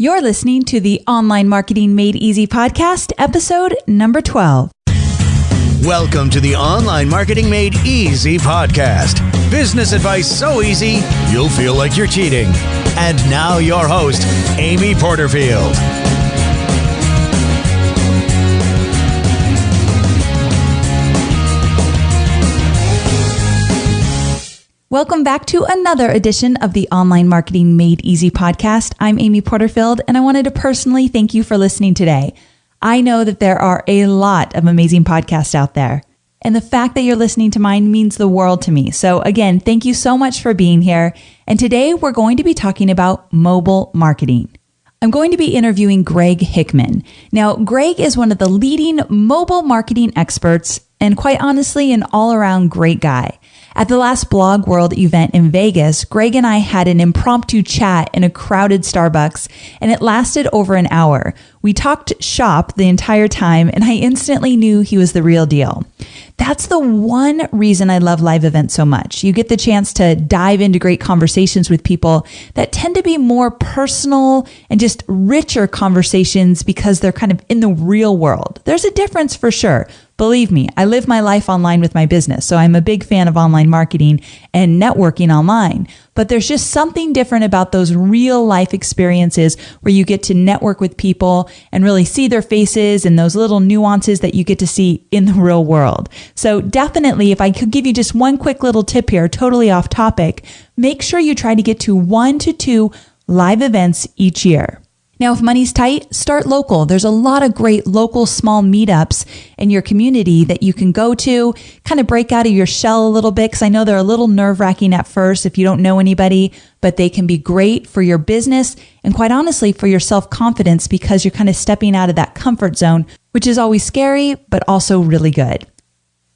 You're listening to the Online Marketing Made Easy podcast, episode number 12. Welcome to the Online Marketing Made Easy podcast. Business advice so easy, you'll feel like you're cheating. And now your host, Amy Porterfield. Welcome back to another edition of the Online Marketing Made Easy podcast. I'm Amy Porterfield, and I wanted to personally thank you for listening today. I know that there are a lot of amazing podcasts out there, and the fact that you're listening to mine means the world to me. So again, thank you so much for being here. And today we're going to be talking about mobile marketing. I'm going to be interviewing Greg Hickman. Now, Greg is one of the leading mobile marketing experts and quite honestly, an all-around great guy. At the last Blog World event in Vegas, Greg and I had an impromptu chat in a crowded Starbucks, and it lasted over an hour. We talked shop the entire time, and I instantly knew he was the real deal. That's the one reason I love live events so much. You get the chance to dive into great conversations with people that tend to be more personal and just richer conversations because they're kind of in the real world. There's a difference for sure. Believe me, I live my life online with my business, so I'm a big fan of online marketing and networking online. But there's just something different about those real life experiences where you get to network with people and really see their faces and those little nuances that you get to see in the real world. So definitely, if I could give you just one quick little tip here, totally off topic, make sure you try to get to 1 to 2 live events each year. Now, if money's tight, start local. There's a lot of great local small meetups in your community that you can go to, kind of break out of your shell a little bit, because I know they're a little nerve-wracking at first if you don't know anybody, but they can be great for your business and quite honestly for your self-confidence because you're kind of stepping out of that comfort zone, which is always scary, but also really good.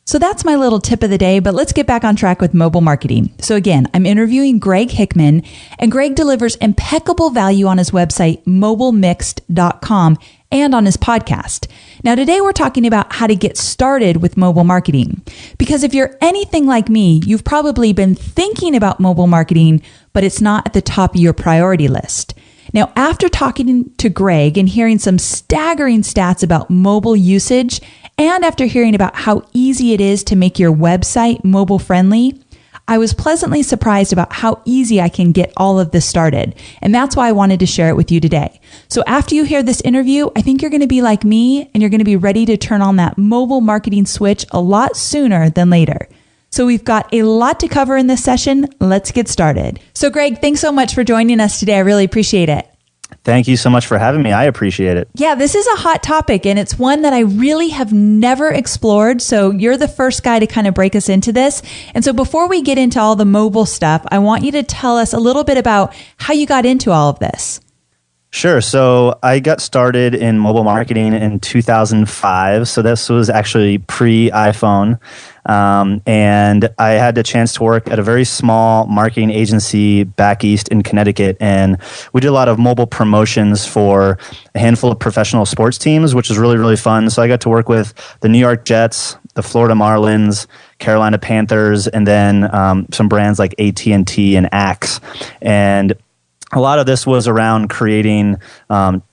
So that's my little tip of the day, but let's get back on track with mobile marketing. So again, I'm interviewing Greg Hickman, and Greg delivers impeccable value on his website, mobilemixed.com, and on his podcast. Now today we're talking about how to get started with mobile marketing. Because if you're anything like me, you've probably been thinking about mobile marketing, but it's not at the top of your priority list. Now, after talking to Greg and hearing some staggering stats about mobile usage, and after hearing about how easy it is to make your website mobile friendly, I was pleasantly surprised about how easy I can get all of this started. And that's why I wanted to share it with you today. So after you hear this interview, I think you're going to be like me and you're going to be ready to turn on that mobile marketing switch a lot sooner than later. So we've got a lot to cover in this session. Let's get started. So Greg, thanks so much for joining us today. I really appreciate it. Thank you so much for having me. I appreciate it. Yeah, this is a hot topic and it's one that I really have never explored. So you're the first guy to kind of break us into this. And so before we get into all the mobile stuff, I want you to tell us a little bit about how you got into all of this. Sure. So I got started in mobile marketing in 2005. So this was actually pre-iPhone. And I had the chance to work at a very small marketing agency back east in Connecticut. And we did a lot of mobile promotions for a handful of professional sports teams, which was really, really fun. So I got to work with the New York Jets, the Florida Marlins, Carolina Panthers, and then some brands like AT&T and Axe. And a lot of this was around creating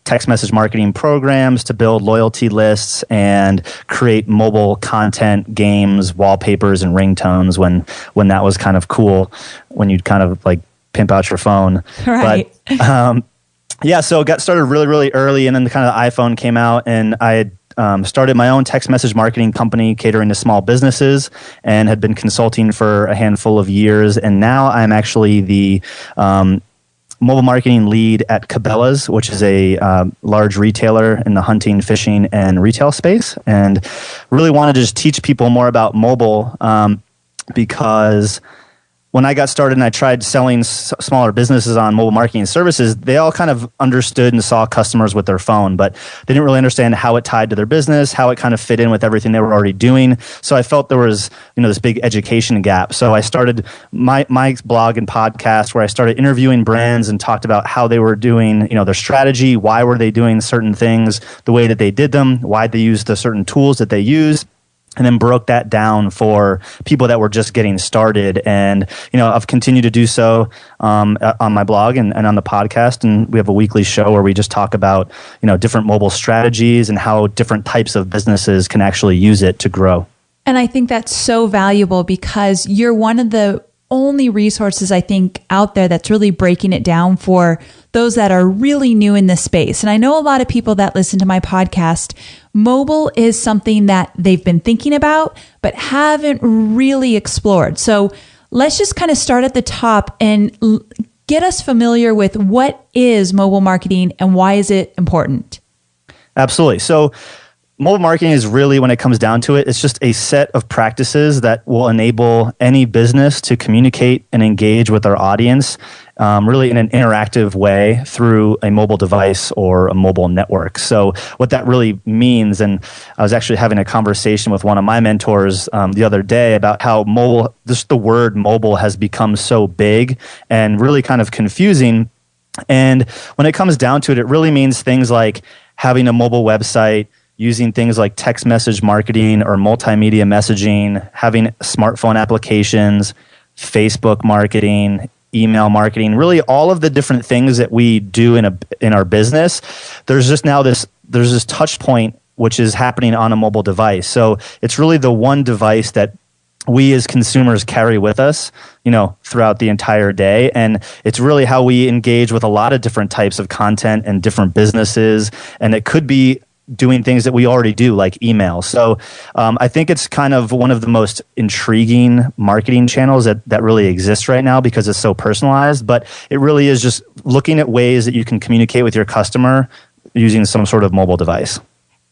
text message marketing programs to build loyalty lists and create mobile content, games, wallpapers, and ringtones when that was kind of cool, when you'd kind of like pimp out your phone. Right. But so got started really, really early, and then the kind of the iPhone came out, and I had started my own text message marketing company catering to small businesses and had been consulting for a handful of years. And now I'm actually the mobile marketing lead at Cabela's, which is a large retailer in the hunting, fishing, and retail space. And really wanted to just teach people more about mobile because when I got started and I tried selling smaller businesses on mobile marketing services, they all kind of understood and saw customers with their phone, but they didn't really understand how it tied to their business, how it kind of fit in with everything they were already doing. So I felt there was, this big education gap. So I started my blog and podcast where I started interviewing brands and talked about how they were doing, their strategy, why were they doing certain things the way that they did them, why they used the certain tools that they use. and then broke that down for people that were just getting started. And, I've continued to do so on my blog and on the podcast. And we have a weekly show where we just talk about, different mobile strategies and how different types of businesses can actually use it to grow. And I think that's so valuable because you're one of the only resources I think out there that's really breaking it down for those that are really new in this space. And I know a lot of people that listen to my podcast, mobile is something that they've been thinking about, but haven't really explored. So let's just kind of start at the top and get us familiar with what is mobile marketing and why is it important? Absolutely. So mobile marketing is really, when it comes down to it, it's just a set of practices that will enable any business to communicate and engage with their audience really in an interactive way through a mobile device or a mobile network. So what that really means, and I was actually having a conversation with one of my mentors the other day about how mobile, just the word mobile has become so big and really kind of confusing. And when it comes down to it, it really means things like having a mobile website, using things like text message marketing or multimedia messaging, having smartphone applications, Facebook marketing, email marketing, really all of the different things that we do in our business. There's just now this touch point which is happening on a mobile device. So it's really the one device that we as consumers carry with us, throughout the entire day. And it's really how we engage with a lot of different types of content and different businesses. And it could be doing things that we already do, like email. So I think it's kind of one of the most intriguing marketing channels that really exists right now because it's so personalized. But it really is just looking at ways that you can communicate with your customer using some sort of mobile device.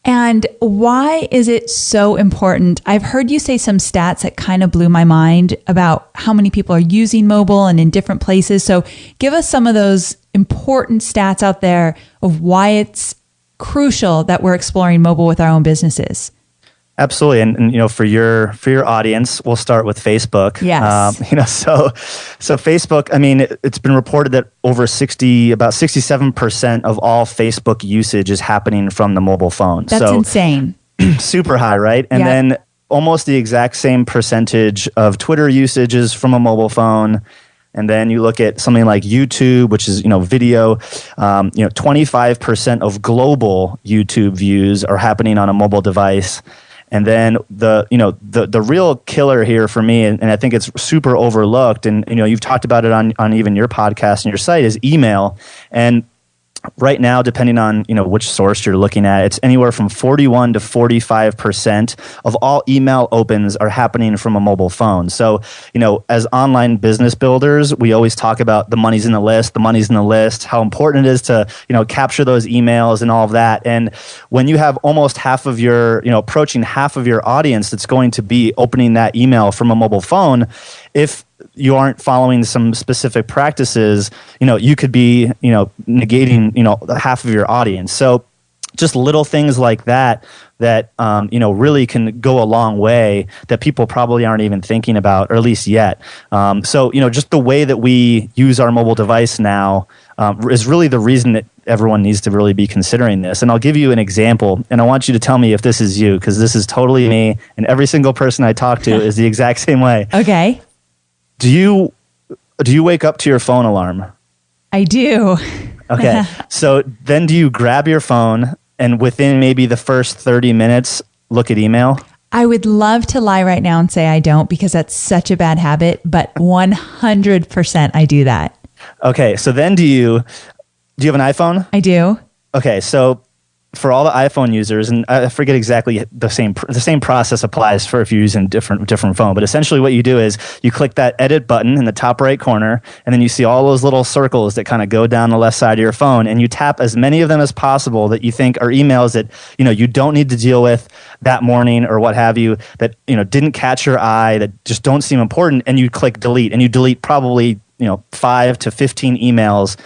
And why is it so important? I've heard you say some stats that kind of blew my mind about how many people are using mobile and in different places. So give us some of those important stats out there of why it's crucial that we're exploring mobile with our own businesses. Absolutely. And for your audience, we'll start with Facebook. Yes. So Facebook, it's been reported that about 67% of all Facebook usage is happening from the mobile phone. That's insane. Super high, right? And then almost the exact same percentage of Twitter usage is from a mobile phone. And then you look at something like YouTube, which is, video, 25% of global YouTube views are happening on a mobile device. And then the real killer here for me, and I think it's super overlooked, and, you've talked about it on even your podcast and your site, is email. And right now, depending on which source you're looking at, it's anywhere from 41 to 45% of all email opens are happening from a mobile phone. So, as online business builders, we always talk about the money's in the list, how important it is to, capture those emails and all of that. And when you have almost half of your, approaching half of your audience that's going to be opening that email from a mobile phone, if you aren't following some specific practices, you could be, negating, half of your audience. So just little things like that, really can go a long way that people probably aren't even thinking about, or at least yet. So, just the way that we use our mobile device now is really the reason that everyone needs to really be considering this. And I'll give you an example, and I want you to tell me if this is you, because this is totally me, and every single person I talk to is the exact same way. Okay. Do you wake up to your phone alarm? I do. Okay. So then do you grab your phone and within maybe the first 30 minutes look at email? I would love to lie right now and say I don't, because that's such a bad habit, but 100% I do that. Okay. So then do you have an iPhone? I do. Okay. So for all the iPhone users, and I forget exactly the same process applies for if you're using different phone, but essentially what you do is you click that edit button in the top right corner, and then you see all those little circles that kind of go down the left side of your phone, and you tap as many of them as possible that you think are emails that you don't need to deal with that morning or what have you, that didn't catch your eye, that just don't seem important, and you click delete, and you delete probably 5 to 15 emails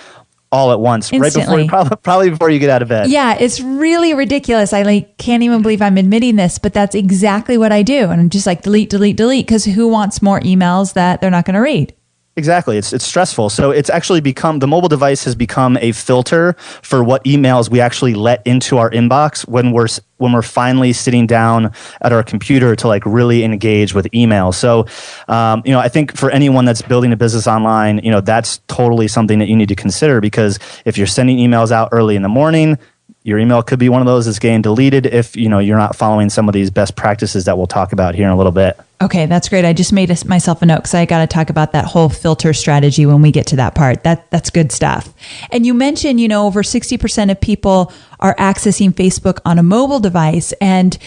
all at once, instantly. Right before, probably before you get out of bed. Yeah, it's really ridiculous. I can't even believe I'm admitting this, but that's exactly what I do. And I'm just like delete, delete, delete, because who wants more emails that they're not going to read? Exactly. It's stressful. So it's actually become, the mobile device has become a filter for what emails we actually let into our inbox when we're finally sitting down at our computer to like really engage with email. So, I think for anyone that's building a business online, that's totally something that you need to consider, because if you're sending emails out early in the morning, your email could be one of those that's getting deleted if you're not following some of these best practices that we'll talk about here in a little bit. Okay, that's great. I just made myself a note because I got to talk about that whole filter strategy when we get to that part. That's good stuff. And you mentioned, over 60% of people are accessing Facebook on a mobile device. And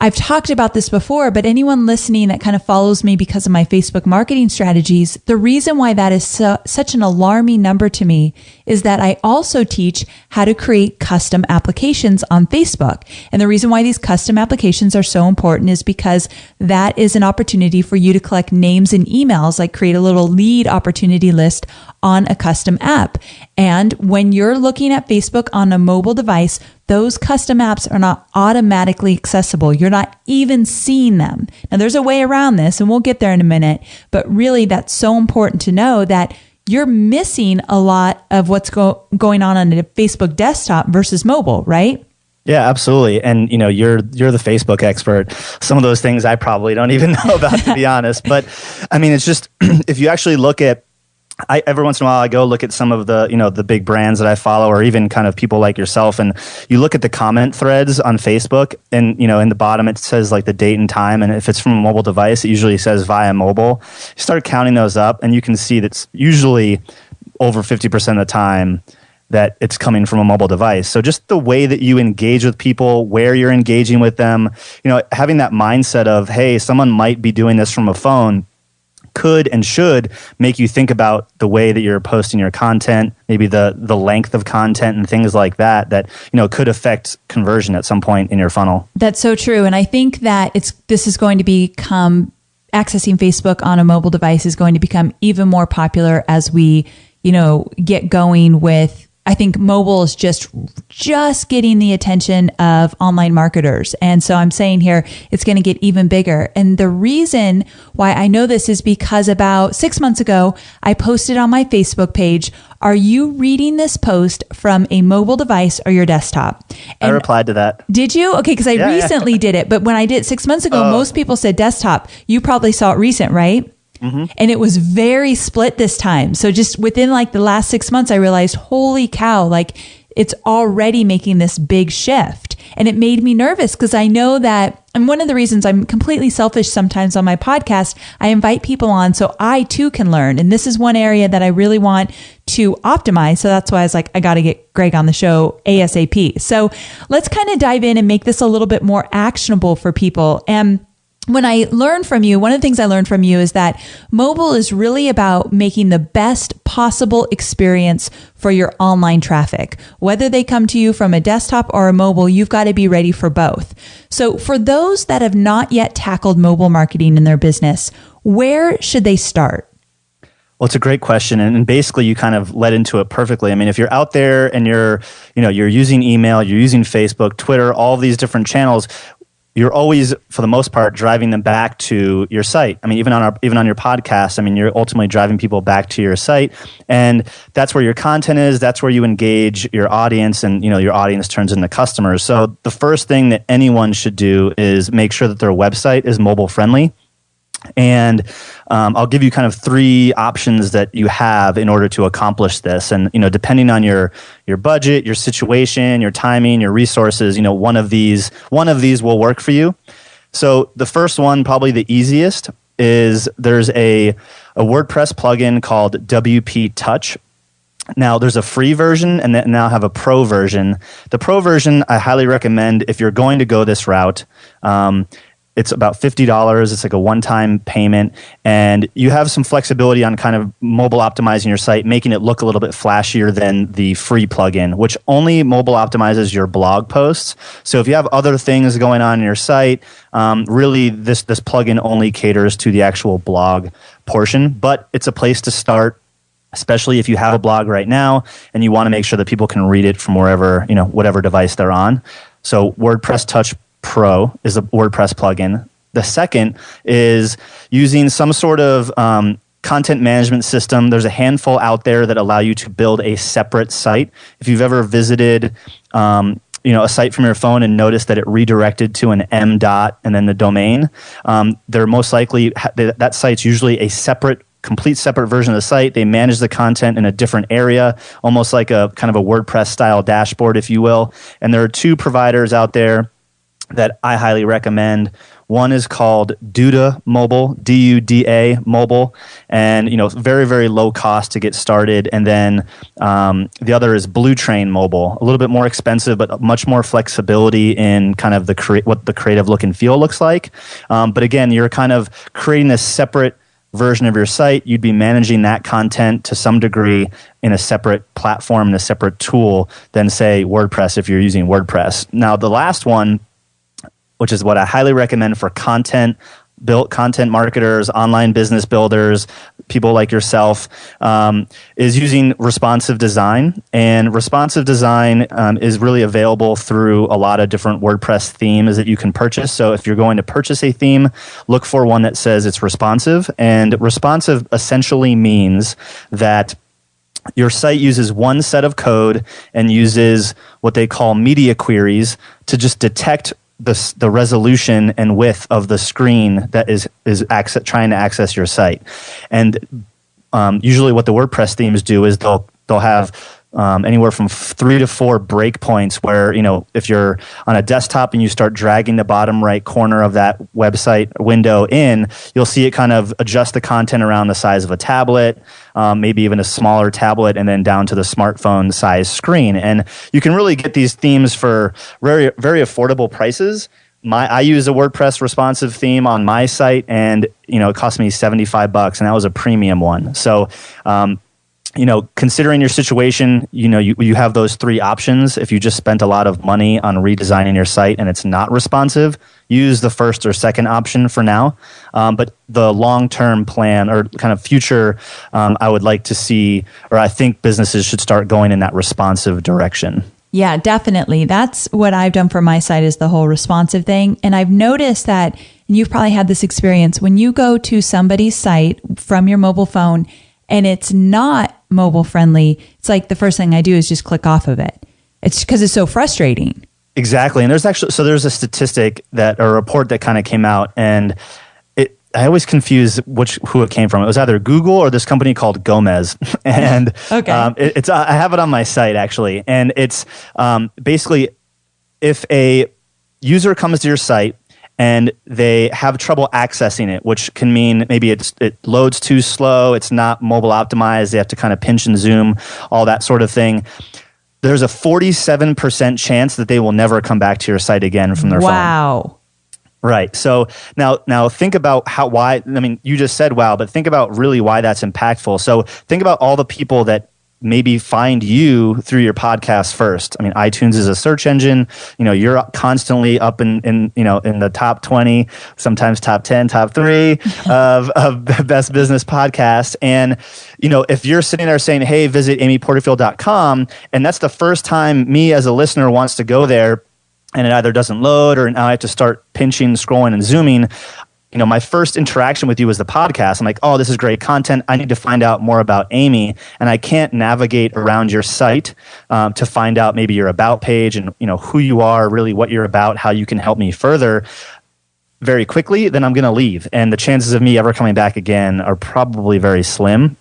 I've talked about this before, but anyone listening that kind of follows me because of my Facebook marketing strategies, the reason why that is such an alarming number to me is that I also teach how to create custom applications on Facebook. And the reason why these custom applications are so important is because that is an opportunity for you to collect names and emails, like create a little lead opportunity list on a custom app. And when you're looking at Facebook on a mobile device, those custom apps are not automatically accessible. You're not even seeing them. Now, there's a way around this, and we'll get there in a minute, but really that's so important to know that you're missing a lot of what's going on a Facebook desktop versus mobile, right? Yeah, absolutely. And you're the Facebook expert. Some of those things I probably don't even know about, to be honest. But I mean, it's just, if you actually look at, every once in a while I go look at some of the big brands that I follow, or even kind of people like yourself, and you look at the comment threads on Facebook, and in the bottom it says like the date and time, and if it's from a mobile device it usually says via mobile. You start counting those up and you can see that's usually over 50% of the time that it's coming from a mobile device. So just the way that you engage with people, where you're engaging with them, having that mindset of, hey, someone might be doing this from a phone, could and should make you think about the way that you're posting your content, maybe the length of content and things like that could affect conversion at some point in your funnel. That's so true. And I think that this is going to become, accessing Facebook on a mobile device is going to become even more popular as we, get going with, I think mobile is just getting the attention of online marketers. And so I'm saying here, it's going to get even bigger. And the reason why I know this is because about 6 months ago, I posted on my Facebook page, are you reading this post from a mobile device or your desktop? And I replied to that. Did you? Okay, because I recently did it. But when I did it 6 months ago, most people said desktop. You probably saw it recent, right? Mm-hmm. And it was very split this time. So just within like the last 6 months, I realized, holy cow, like it's already making this big shift. And it made me nervous because I know that, and one of the reasons I'm completely selfish sometimes on my podcast, I invite people on so I too can learn. And this is one area that I really want to optimize. So that's why I was like, I got to get Greg on the show ASAP. So let's kind of dive in and make this a little bit more actionable for people. And when I learned from you, one of the things I learned from you is that mobile is really about making the best possible experience for your online traffic. Whether they come to you from a desktop or a mobile, you've got to be ready for both. So for those that have not yet tackled mobile marketing in their business, where should they start? Well, it's a great question, and basically you kind of led into it perfectly. I mean, if you're out there and you're using email, you're using Facebook, Twitter, all of these different channels, you're always, for the most part, driving them back to your site. I mean, even on your podcast, I mean, you're ultimately driving people back to your site, and that's where your content is. That's where you engage your audience, and your audience turns into customers. So the first thing that anyone should do is make sure that their website is mobile friendly. And I'll give you kind of 3 options that you have in order to accomplish this. And depending on your budget, your situation, your timing, your resources, one of these will work for you. So the first one, probably the easiest, is there's a WordPress plugin called WP Touch. Now, there's a free version and then now have a pro version. The pro version, I highly recommend if you're going to go this route. It's about $50. It's like a one-time payment, and you have some flexibility on kind of mobile optimizing your site, making it look a little bit flashier than the free plugin, which only mobile optimizes your blog posts. So if you have other things going on in your site, really this plugin only caters to the actual blog portion, but it's a place to start, especially if you have a blog right now and you want to make sure that people can read it from wherever, whatever device they're on. So WordPress Touch Pro is a WordPress plugin. The second is using some sort of content management system. There's a handful out there that allow you to build a separate site. If you've ever visited a site from your phone and noticed that it redirected to an M dot and then the domain, they're most likely, that site's usually a complete separate version of the site. They manage the content in a different area, almost like a kind of a WordPress style dashboard, if you will. And there are two providers out there that I highly recommend. One is called Duda Mobile, D-U-D-A Mobile, and very, very low cost to get started. And then the other is Blue Train Mobile, a little bit more expensive, but much more flexibility in kind of what the creative look and feel looks like. But again, you're kind of creating a separate version of your site. You'd be managing that content to some degree in a separate platform, in a separate tool than, say, WordPress if you're using WordPress. Now, the last one, which is what I highly recommend for content marketers, online business builders, people like yourself, is using responsive design. And responsive design is really available through a lot of different WordPress themes that you can purchase. So if you're going to purchase a theme, look for one that says it's responsive. And responsive essentially means that your site uses one set of code and uses what they call media queries to just detect the resolution and width of the screen that is trying to access your site. And usually what the WordPress themes do is they'll have anywhere from 3 to 4 breakpoints where, if you're on a desktop and you start dragging the bottom right corner of that website window in, you'll see it kind of adjust the content around the size of a tablet, maybe even a smaller tablet, and then down to the smartphone size screen. And you can really get these themes for very, very affordable prices. I use a WordPress responsive theme on my site, and it cost me $75, and that was a premium one. So considering your situation, you have those 3 options. If you just spent a lot of money on redesigning your site and it's not responsive, use the first or second option for now. But the long-term plan or kind of future, I would like to see, or I think businesses should start going in that responsive direction. Yeah, definitely. That's what I've done for my site, is the whole responsive thing. And I've noticed that, and you've probably had this experience, when you go to somebody's site from your mobile phone and it's not mobile friendly, it's like the first thing I do is just click off of it. It's because it's so frustrating. Exactly. And there's a statistic or a report that kind of came out, and I always confuse who it came from. It was either Google or this company called Gomez. And okay. I have it on my site actually. And it's basically, if a user comes to your site and they have trouble accessing it, which can mean maybe it loads too slow, it's not mobile optimized, they have to kind of pinch and zoom, all that sort of thing. There's a 47% chance that they will never come back to your site again from their phone. Wow. Right. So now think about why, you just said wow, but think about really why that's impactful. So think about all the people that maybe find you through your podcast first. iTunes is a search engine. You're constantly up in the top 20, sometimes top 10, top 3 of the best business podcasts. And, if you're sitting there saying, hey, visit amyporterfield.com, and that's the first time me as a listener wants to go there, and it either doesn't load or now I have to start pinching, scrolling, and zooming, my first interaction with you was the podcast. I'm like, oh, this is great content. I need to find out more about Amy. And I can't navigate around your site to find out maybe your about page and who you are, really what you're about, how you can help me further very quickly. Then I'm going to leave. And the chances of me ever coming back again are probably very slim.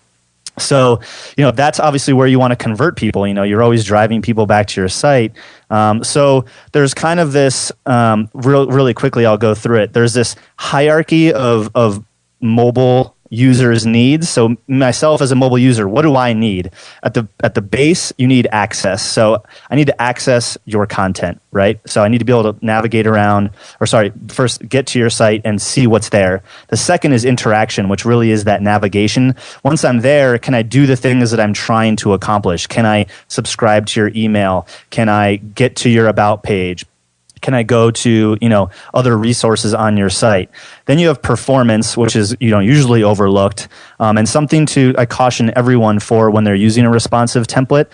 So, that's obviously where you want to convert people. You're always driving people back to your site. So there's kind of this, really quickly, I'll go through it. There's this hierarchy of mobile users' needs. So myself as a mobile user, what do I need? At the base, you need access. So I need to access your content, right? So I need to be able to navigate around, first get to your site and see what's there. The second is interaction, which really is that navigation. Once I'm there, can I do the things that I'm trying to accomplish? Can I subscribe to your email? Can I get to your about page? Can I go to, other resources on your site? Then you have performance, which is, usually overlooked, and something I caution everyone for when they're using a responsive template.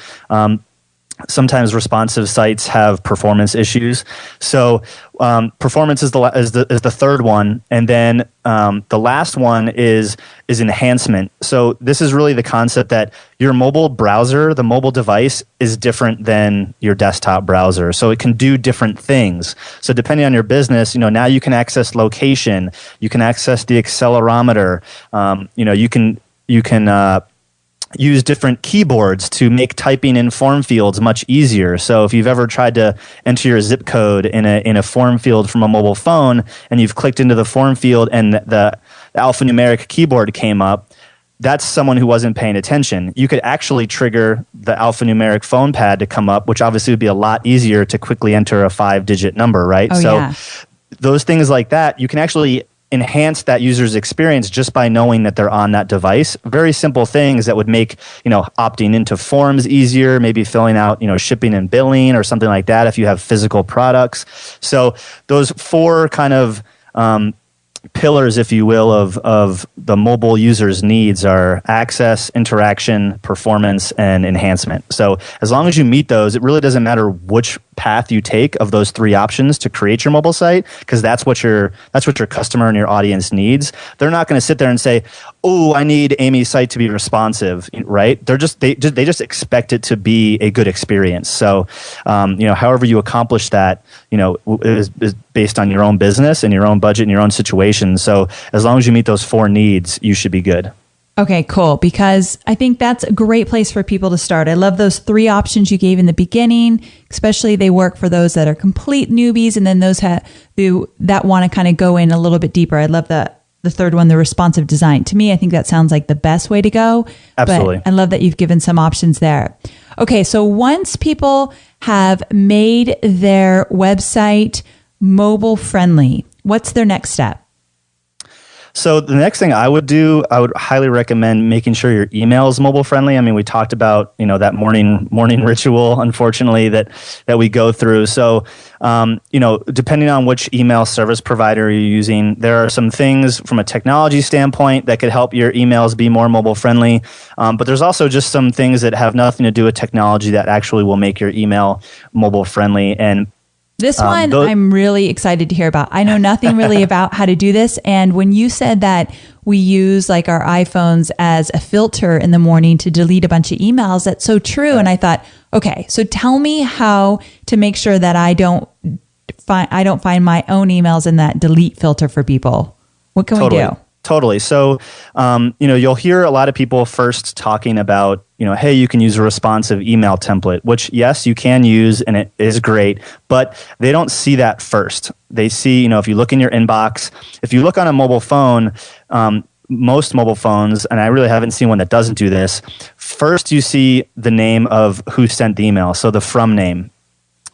sometimes responsive sites have performance issues. So performance is the third one, and then the last one is enhancement. So this is really the concept that your mobile browser, the mobile device, is different than your desktop browser. So it can do different things. So depending on your business, now you can access location, you can access the accelerometer, you can use different keyboards to make typing in form fields much easier. So if you've ever tried to enter your zip code in a form field from a mobile phone, and you've clicked into the form field and the alphanumeric keyboard came up, that's someone who wasn't paying attention. You could actually trigger the alphanumeric phone pad to come up, which obviously would be a lot easier to quickly enter a 5-digit number, right? Those things like that, you can actually enhance that user's experience just by knowing that they're on that device. Very simple things that would make, opting into forms easier, maybe filling out, shipping and billing or something like that if you have physical products. So those 4 kind of pillars, if you will, of the mobile user's needs are access, interaction, performance, and enhancement. So as long as you meet those, it really doesn't matter which path you take of those 3 options to create your mobile site, because that's what your customer and your audience needs. They're not going to sit there and say, "Oh, I need Amy's site to be responsive," right? They just expect it to be a good experience. So, however you accomplish that, is based on your own business and your own budget and your own situation. So as long as you meet those 4 needs, you should be good. Okay, cool. Because I think that's a great place for people to start. I love those 3 options you gave in the beginning, especially they work for those that are complete newbies and then those that want to kind of go in a little bit deeper. I love the third one, the responsive design. To me, I think that sounds like the best way to go. Absolutely. But I love that you've given some options there. Okay, so once people have made their website mobile friendly, what's their next step? So the next thing I would do, I would highly recommend making sure your email is mobile friendly. I mean, we talked about, that morning ritual, unfortunately, that we go through. So, depending on which email service provider you're using, there are some things from a technology standpoint that could help your emails be more mobile friendly. But there's also just some things that have nothing to do with technology that actually will make your email mobile friendly. And this one I'm really excited to hear about. I know nothing really about how to do this. And when you said that we use like our iPhones as a filter in the morning to delete a bunch of emails, that's so true. Right. And I thought, okay, so tell me how to make sure that I don't find my own emails in that delete filter for people. What can we do? Totally. So, you'll hear a lot of people first talking about, hey, you can use a responsive email template, which, yes, you can use, and it is great, but they don't see that first. They see, if you look in your inbox, if you look on a mobile phone, most mobile phones, and I really haven't seen one that doesn't do this, first you see the name of who sent the email, so the from name.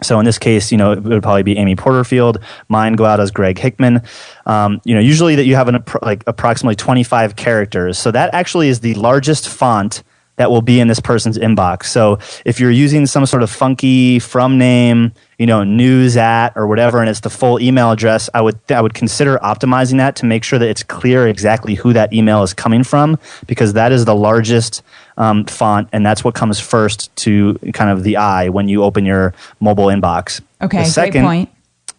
So in this case, it would probably be Amy Porterfield. Mine go out as Greg Hickman. Usually that you have approximately 25 characters. So that actually is the largest font that will be in this person's inbox. So if you're using some sort of funky from name, news at or whatever, and it's the full email address, I would consider optimizing that to make sure that it's clear exactly who that email is coming from, because that is the largest font, and that's what comes first to kind of the eye when you open your mobile inbox. Okay, great point.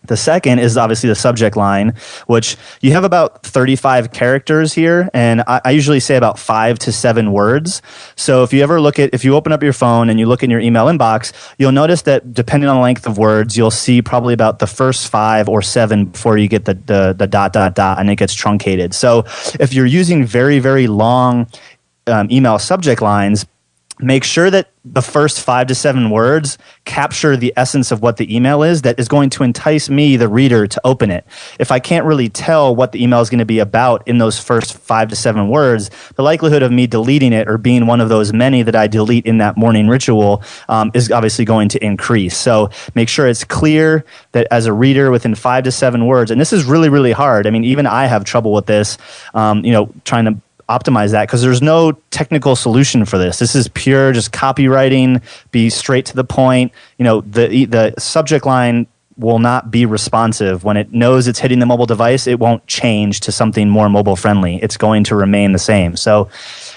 The second is obviously the subject line, which you have about 35 characters here, and I usually say about 5 to 7 words. So if you open up your phone and you look in your email inbox, you'll notice that depending on the length of words, you'll see probably about the first 5 or 7 before you get the ... and it gets truncated. So if you're using very, very long email subject lines, make sure that the first 5 to 7 words capture the essence of what the email is that is going to entice me, the reader, to open it. If I can't really tell what the email is going to be about in those first 5 to 7 words, the likelihood of me deleting it or being one of those many that I delete in that morning ritual is obviously going to increase. So make sure it's clear that as a reader within 5 to 7 words, and this is really, really hard. I mean, even I have trouble with this, trying to optimize that, because there's no technical solution for this. This is pure just copywriting, be straight to the point. The subject line will not be responsive. When it knows it's hitting the mobile device, it won't change to something more mobile friendly. It's going to remain the same. So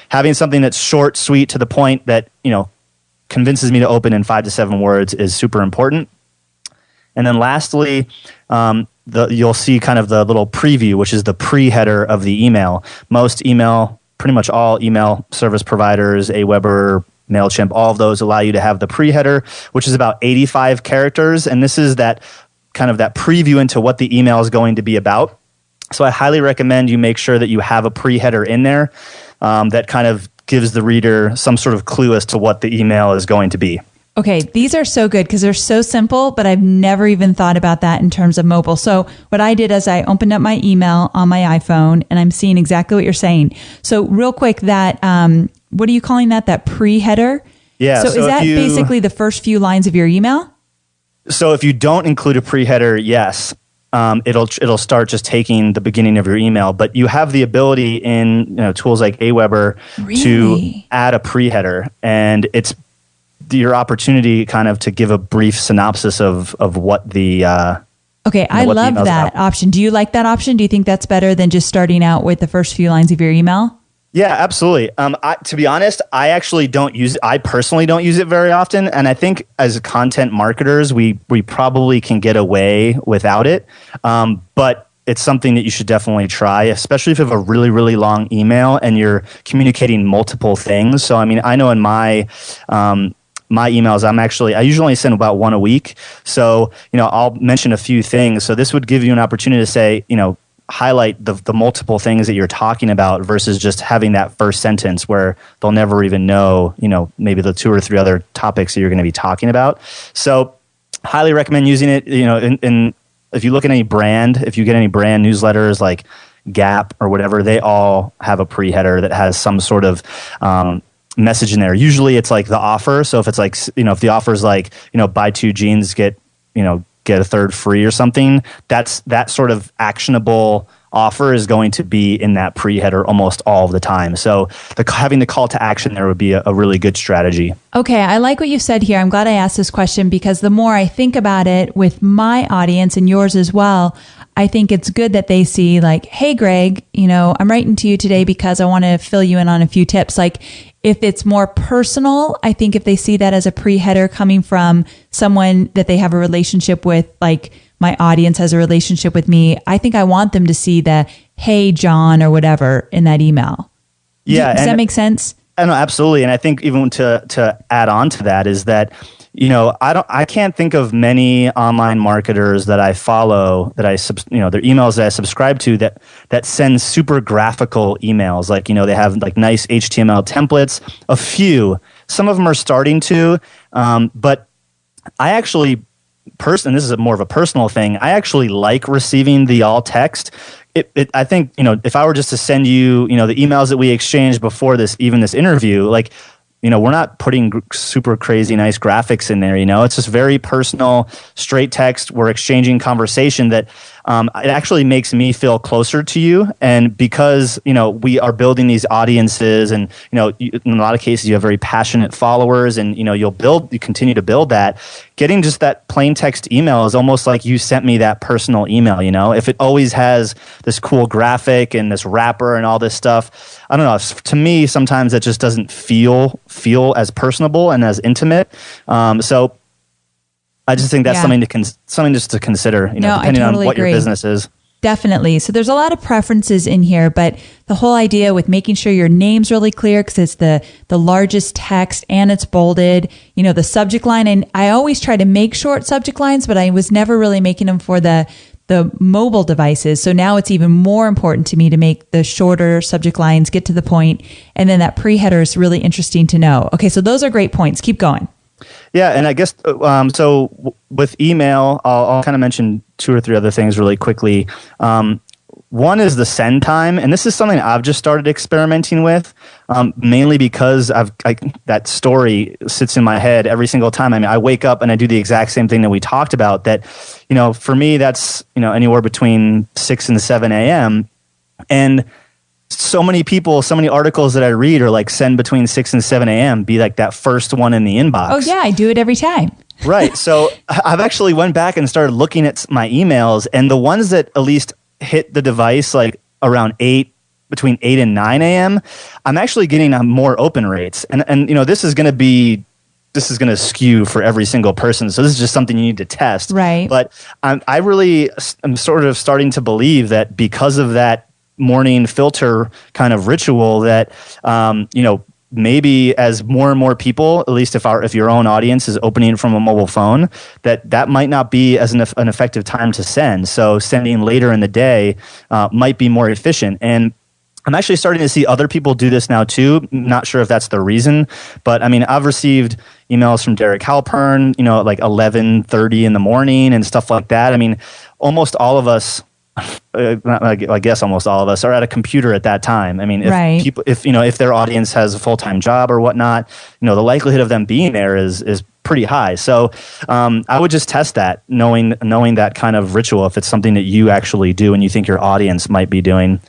having something that's short, sweet, to the point, that convinces me to open in 5 to 7 words is super important. And then lastly, you'll see kind of the little preview, which is the pre-header of the email. Pretty much all email service providers, Aweber, MailChimp, all of those allow you to have the pre-header, which is about 85 characters. And this is that kind of that preview into what the email is going to be about. So I highly recommend you make sure that you have a pre-header in there that kind of gives the reader some sort of clue as to what the email is going to be. Okay, these are so good because they're so simple, but I've never even thought about that in terms of mobile. So what I did is I opened up my email on my iPhone, and I'm seeing exactly what you're saying. So real quick, that what are you calling that? That pre-header? Yeah. So is that basically the first few lines of your email? So if you don't include a pre-header, yes. It'll start just taking the beginning of your email, but you have the ability in tools like Aweber to add a pre-header, and it's your opportunity kind of to give a brief synopsis of what the okay, I love that option. Do you like that option? Do you think that's better than just starting out with the first few lines of your email? Yeah, absolutely. To be honest, I actually don't use it. I personally don't use it very often. And I think as content marketers, we probably can get away without it. But it's something that you should definitely try, especially if you have a really, really long email and you're communicating multiple things. So, I mean, I know in my emails, I usually only send about one a week. So, I'll mention a few things. So this would give you an opportunity to say, highlight the multiple things that you're talking about versus just having that first sentence where they'll never even know, maybe the 2 or 3 other topics that you're going to be talking about. So highly recommend using it. If you look at any brand, if you get any brand newsletters like Gap or whatever, they all have a pre-header that has some sort of message in there. Usually it's like the offer. So if it's like, if the offer is like, buy 2 jeans, get a third free or something, that sort of actionable offer is going to be in that pre-header almost all of the time. So having the call to action there would be a really good strategy. Okay, I like what you said here. I'm glad I asked this question because the more I think about it with my audience and yours as well, I think it's good that they see like, hey, Greg, I'm writing to you today because I want to fill you in on a few tips. Like if it's more personal, I think if they see that as a pre-header coming from someone that they have a relationship with, like my audience has a relationship with me, I think I want them to see the, hey, John, or whatever in that email. Yeah. Does that make sense? I know, absolutely. And I think even to add on to that is that, I can't think of many online marketers that I follow that their emails that I subscribe to that send super graphical emails. Like, they have like nice HTML templates, a few, some of them are starting to, but I actually this is more of a personal thing. I actually like receiving the all text. I think, if I were just to send you, the emails that we exchanged before this interview, like, we're not putting super crazy nice graphics in there. It's just very personal, straight text. We're exchanging conversation that it actually makes me feel closer to you. And because, we are building these audiences and, in a lot of cases, you have very passionate followers and, you continue to build that. Getting just that plain text email is almost like you sent me that personal email, If it always has this cool graphic and this wrapper and all this stuff, I don't know. To me, sometimes that just doesn't feel as personable and as intimate. So I just think that's something just to consider, depending on what your business is. Definitely. So there's a lot of preferences in here, but the whole idea with making sure your name's really clear because it's the largest text and it's bolded, the subject line. And I always try to make short subject lines, but I was never really making them for the mobile devices. So now it's even more important to me to make the shorter subject lines, get to the point. And then that pre-header is really interesting to know. Okay. So those are great points. Keep going. Yeah. And I guess, with email, I'll kind of mention 2 or 3 other things really quickly. One is the send time, and this is something I've just started experimenting with, mainly because that story sits in my head every single time. I mean, I wake up and I do the exact same thing that we talked about. That, for me, that's anywhere between 6 and 7 a.m. And so many articles that I read are like send between 6 and 7 a.m. Be like that first one in the inbox. Oh yeah, I do it every time. Right. So I've actually went back and started looking at my emails, and the ones that at least hit the device like around between 8 and 9 a.m., I'm actually getting more open rates. And this is going to be this is going to skew for every single person. So this is just something you need to test. Right. But I really am sort of starting to believe that because of that morning filter kind of ritual, that maybe as more and more people, at least if your own audience is opening it from a mobile phone, that might not be as an effective time to send. So sending later in the day might be more efficient. And I'm actually starting to see other people do this now too. Not sure if that's the reason, but I mean, I've received emails from Derek Halpern, at like 11:30 in the morning and stuff like that. I mean, almost all of us, I guess almost all of us, are at a computer at that time. I mean, if their audience has a full-time job or whatnot, the likelihood of them being there is pretty high. So I would just test that, knowing that kind of ritual, if it's something that you actually do and you think your audience might be doing.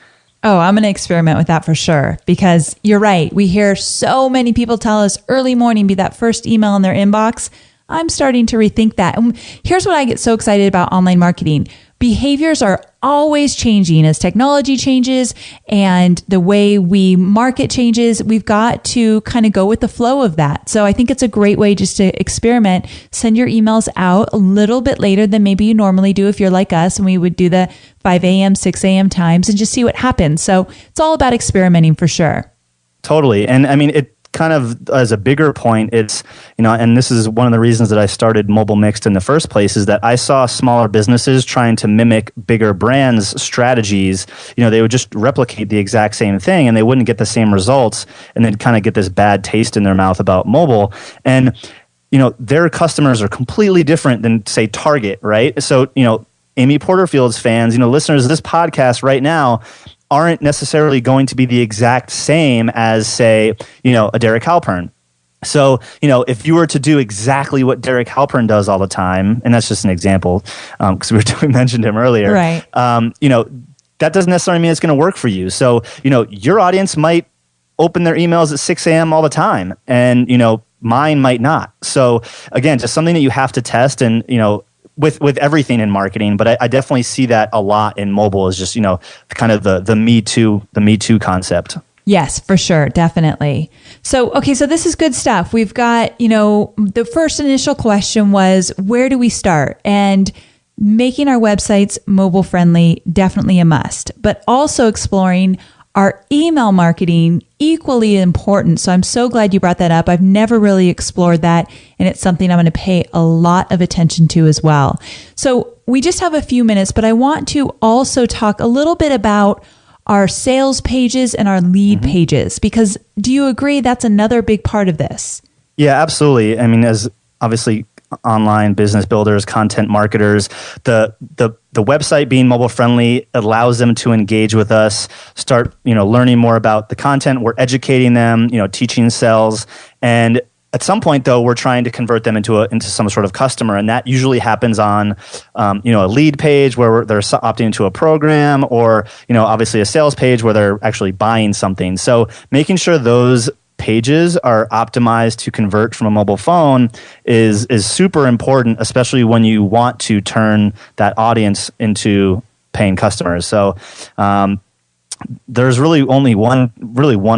Oh, I'm going to experiment with that for sure, because you're right. We hear so many people tell us early morning be that first email in their inbox. I'm starting to rethink that. And here's what I get so excited about online marketing. Behaviors are always changing as technology changes and the way we market changes. We've got to kind of go with the flow of that. So I think it's a great way just to experiment. Send your emails out a little bit later than maybe you normally do if you're like us, and we would do the 5 a.m., 6 a.m. times and just see what happens. So it's all about experimenting for sure. Totally. And I mean, it kind of as a bigger point, it's, and this is one of the reasons that I started Mobile Mixed in the first place, is that I saw smaller businesses trying to mimic bigger brands' strategies. They would just replicate the exact same thing and they wouldn't get the same results, and then kind of get this bad taste in their mouth about mobile. And, their customers are completely different than, say, Target, right? So, Amy Porterfield's fans, listeners of this podcast right now, aren't necessarily going to be the exact same as, say, a Derek Halpern. So, if you were to do exactly what Derek Halpern does all the time, and that's just an example, because we mentioned him earlier, right? That doesn't necessarily mean it's going to work for you. So, your audience might open their emails at 6 a.m. all the time, and, mine might not. So, again, just something that you have to test, and, with everything in marketing, but I definitely see that a lot in mobile, is just, kind of the Me Too concept. Yes, for sure. Definitely. So this is good stuff. We've got, the first initial question was, where do we start? And making our websites mobile friendly, definitely a must, but also exploring our email marketing, equally important. So I'm so glad you brought that up. I've never really explored that, and it's something I'm going to pay a lot of attention to as well. So we just have a few minutes, but I want to also talk a little bit about our sales pages and our lead pages, because do you agree that's another big part of this? Yeah, absolutely. I mean, as obviously online business builders, content marketers, the website being mobile friendly allows them to engage with us, start, learning more about the content. We're educating them, teaching sales. And at some point, though, we're trying to convert them into some sort of customer. And that usually happens on, a lead page where they're opting into a program, or, obviously a sales page where they're actually buying something. So making sure those pages are optimized to convert from a mobile phone is super important, especially when you want to turn that audience into paying customers. So there's really only one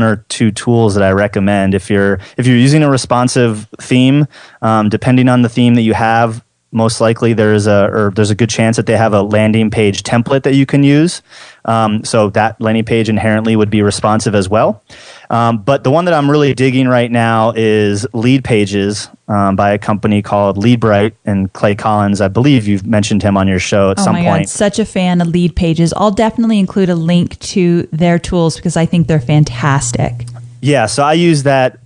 or two tools that I recommend. If you're using a responsive theme, depending on the theme that you have, most likely there's a good chance that they have a landing page template that you can use. So that landing page inherently would be responsive as well. But the one that I'm really digging right now is lead pages by a company called LeadBright, and Clay Collins. I believe you've mentioned him on your show at some point. Oh my God, such a fan of lead pages. I'll definitely include a link to their tools because I think they're fantastic. Yeah, so I use that,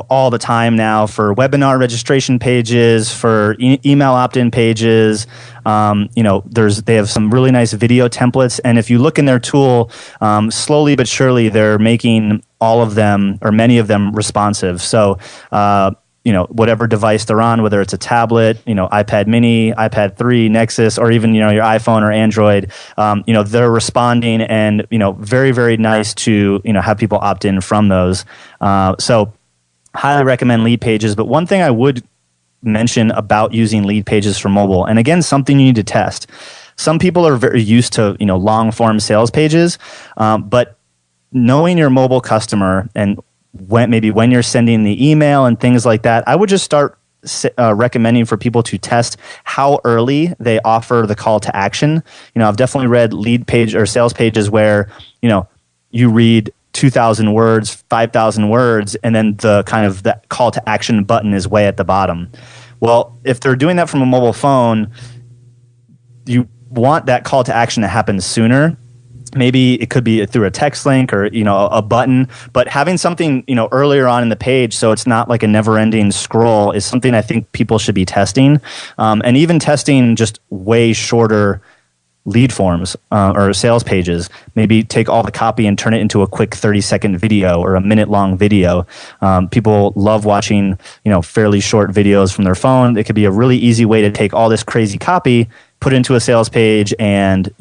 all the time now for webinar registration pages, for email opt-in pages. They have some really nice video templates, and if you look in their tool, slowly but surely they're making all of them or many of them responsive. So, whatever device they're on, whether it's a tablet, iPad mini, iPad 3, Nexus, or even, your iPhone or Android, they're responding, and, very, very nice to, have people opt in from those. So highly recommend lead pages. But one thing I would mention about using lead pages for mobile, and again, something you need to test. Some people are very used to, long form sales pages, but knowing your mobile customer and when you're sending the email and things like that, I would just start recommending for people to test how early they offer the call to action. I've definitely read lead page or sales pages where, you read 2,000 words, 5,000 words, and then the kind of that call to action button is way at the bottom. Well, if they're doing that from a mobile phone, you want that call to action to happen sooner. Maybe it could be through a text link or, a button, but having something, earlier on in the page so it's not like a never-ending scroll is something I think people should be testing. And even testing just way shorter lead forms or sales pages. Maybe take all the copy and turn it into a quick 30-second video or a minute-long video. People love watching, fairly short videos from their phone. It could be a really easy way to take all this crazy copy, put it into a sales page, and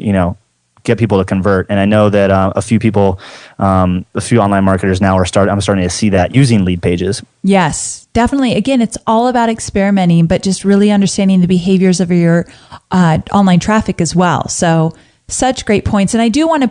get people to convert. And I know that a few online marketers now I'm starting to see that using lead pages. Yes, definitely. Again, it's all about experimenting, but just really understanding the behaviors of your online traffic as well. So such great points. And I do want to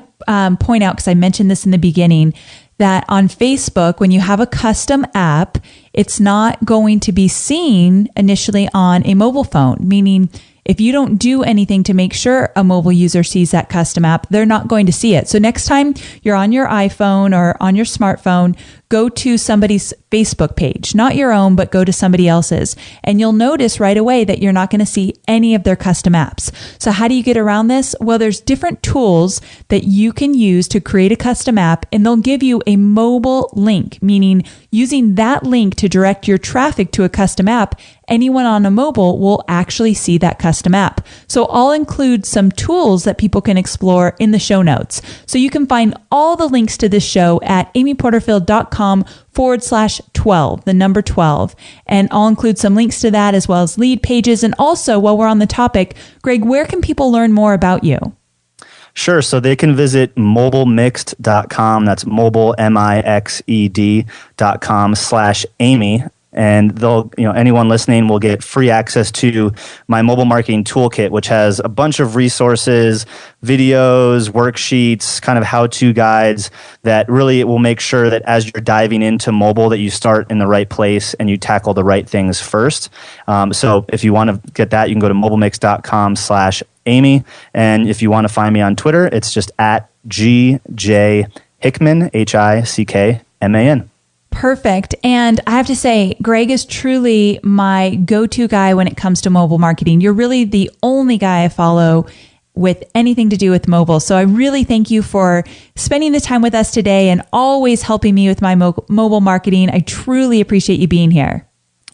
point out, because I mentioned this in the beginning, that on Facebook, when you have a custom app, it's not going to be seen initially on a mobile phone, meaning if you don't do anything to make sure a mobile user sees that custom app, they're not going to see it. So next time you're on your iPhone or on your smartphone, go to somebody's Facebook page, not your own, but go to somebody else's. And you'll notice right away that you're not going to see any of their custom apps. So how do you get around this? Well, there's different tools that you can use to create a custom app, and they'll give you a mobile link, meaning using that link to direct your traffic to a custom app. Anyone on a mobile will actually see that custom app. So I'll include some tools that people can explore in the show notes. So you can find all the links to this show at amyporterfield.com/12, the number 12. And I'll include some links to that as well as lead pages. And also, while we're on the topic, Greg, where can people learn more about you? Sure. So they can visit mobilemixed.com. That's mobile, MIXED.com/Amy. And they'll, anyone listening will get free access to my mobile marketing toolkit, which has a bunch of resources, videos, worksheets, kind of how-to guides that really will make sure that as you're diving into mobile, that you start in the right place and you tackle the right things first. So if you want to get that, you can go to mobilemix.com/Amy. And if you want to find me on Twitter, it's just at GJ Hickman, HICKMAN. Perfect. And I have to say, Greg is truly my go-to guy when it comes to mobile marketing. You're really the only guy I follow with anything to do with mobile. So I really thank you for spending the time with us today and always helping me with my mobile marketing. I truly appreciate you being here.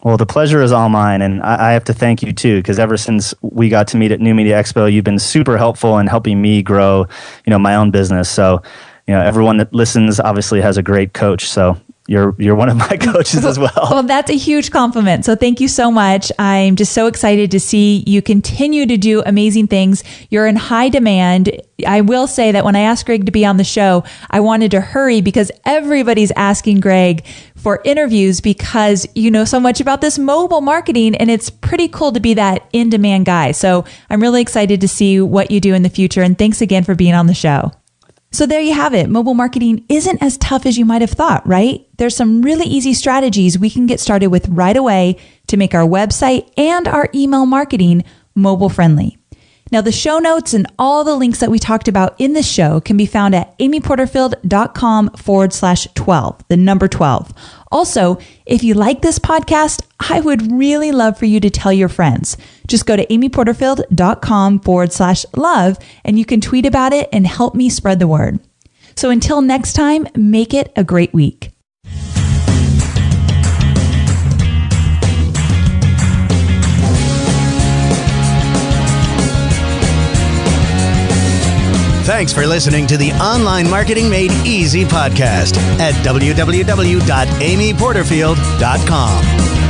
Well, the pleasure is all mine, and I have to thank you too, because ever since we got to meet at New Media Expo, you've been super helpful in helping me grow, my own business. So, everyone that listens obviously has a great coach. So you're one of my coaches as well. Well, that's a huge compliment. So thank you so much. I'm just so excited to see you continue to do amazing things. You're in high demand. I will say that when I asked Greg to be on the show, I wanted to hurry because everybody's asking Greg for interviews because you know so much about this mobile marketing, and it's pretty cool to be that in-demand guy. So I'm really excited to see what you do in the future. And thanks again for being on the show. So there you have it. Mobile marketing isn't as tough as you might have thought, right? There's some really easy strategies we can get started with right away to make our website and our email marketing mobile friendly. Now, the show notes and all the links that we talked about in this show can be found at amyporterfield.com/12, the number 12. Also, if you like this podcast, I would really love for you to tell your friends. Just go to amyporterfield.com/love and you can tweet about it and help me spread the word. So until next time, make it a great week. Thanks for listening to the Online Marketing Made Easy podcast at www.amyporterfield.com.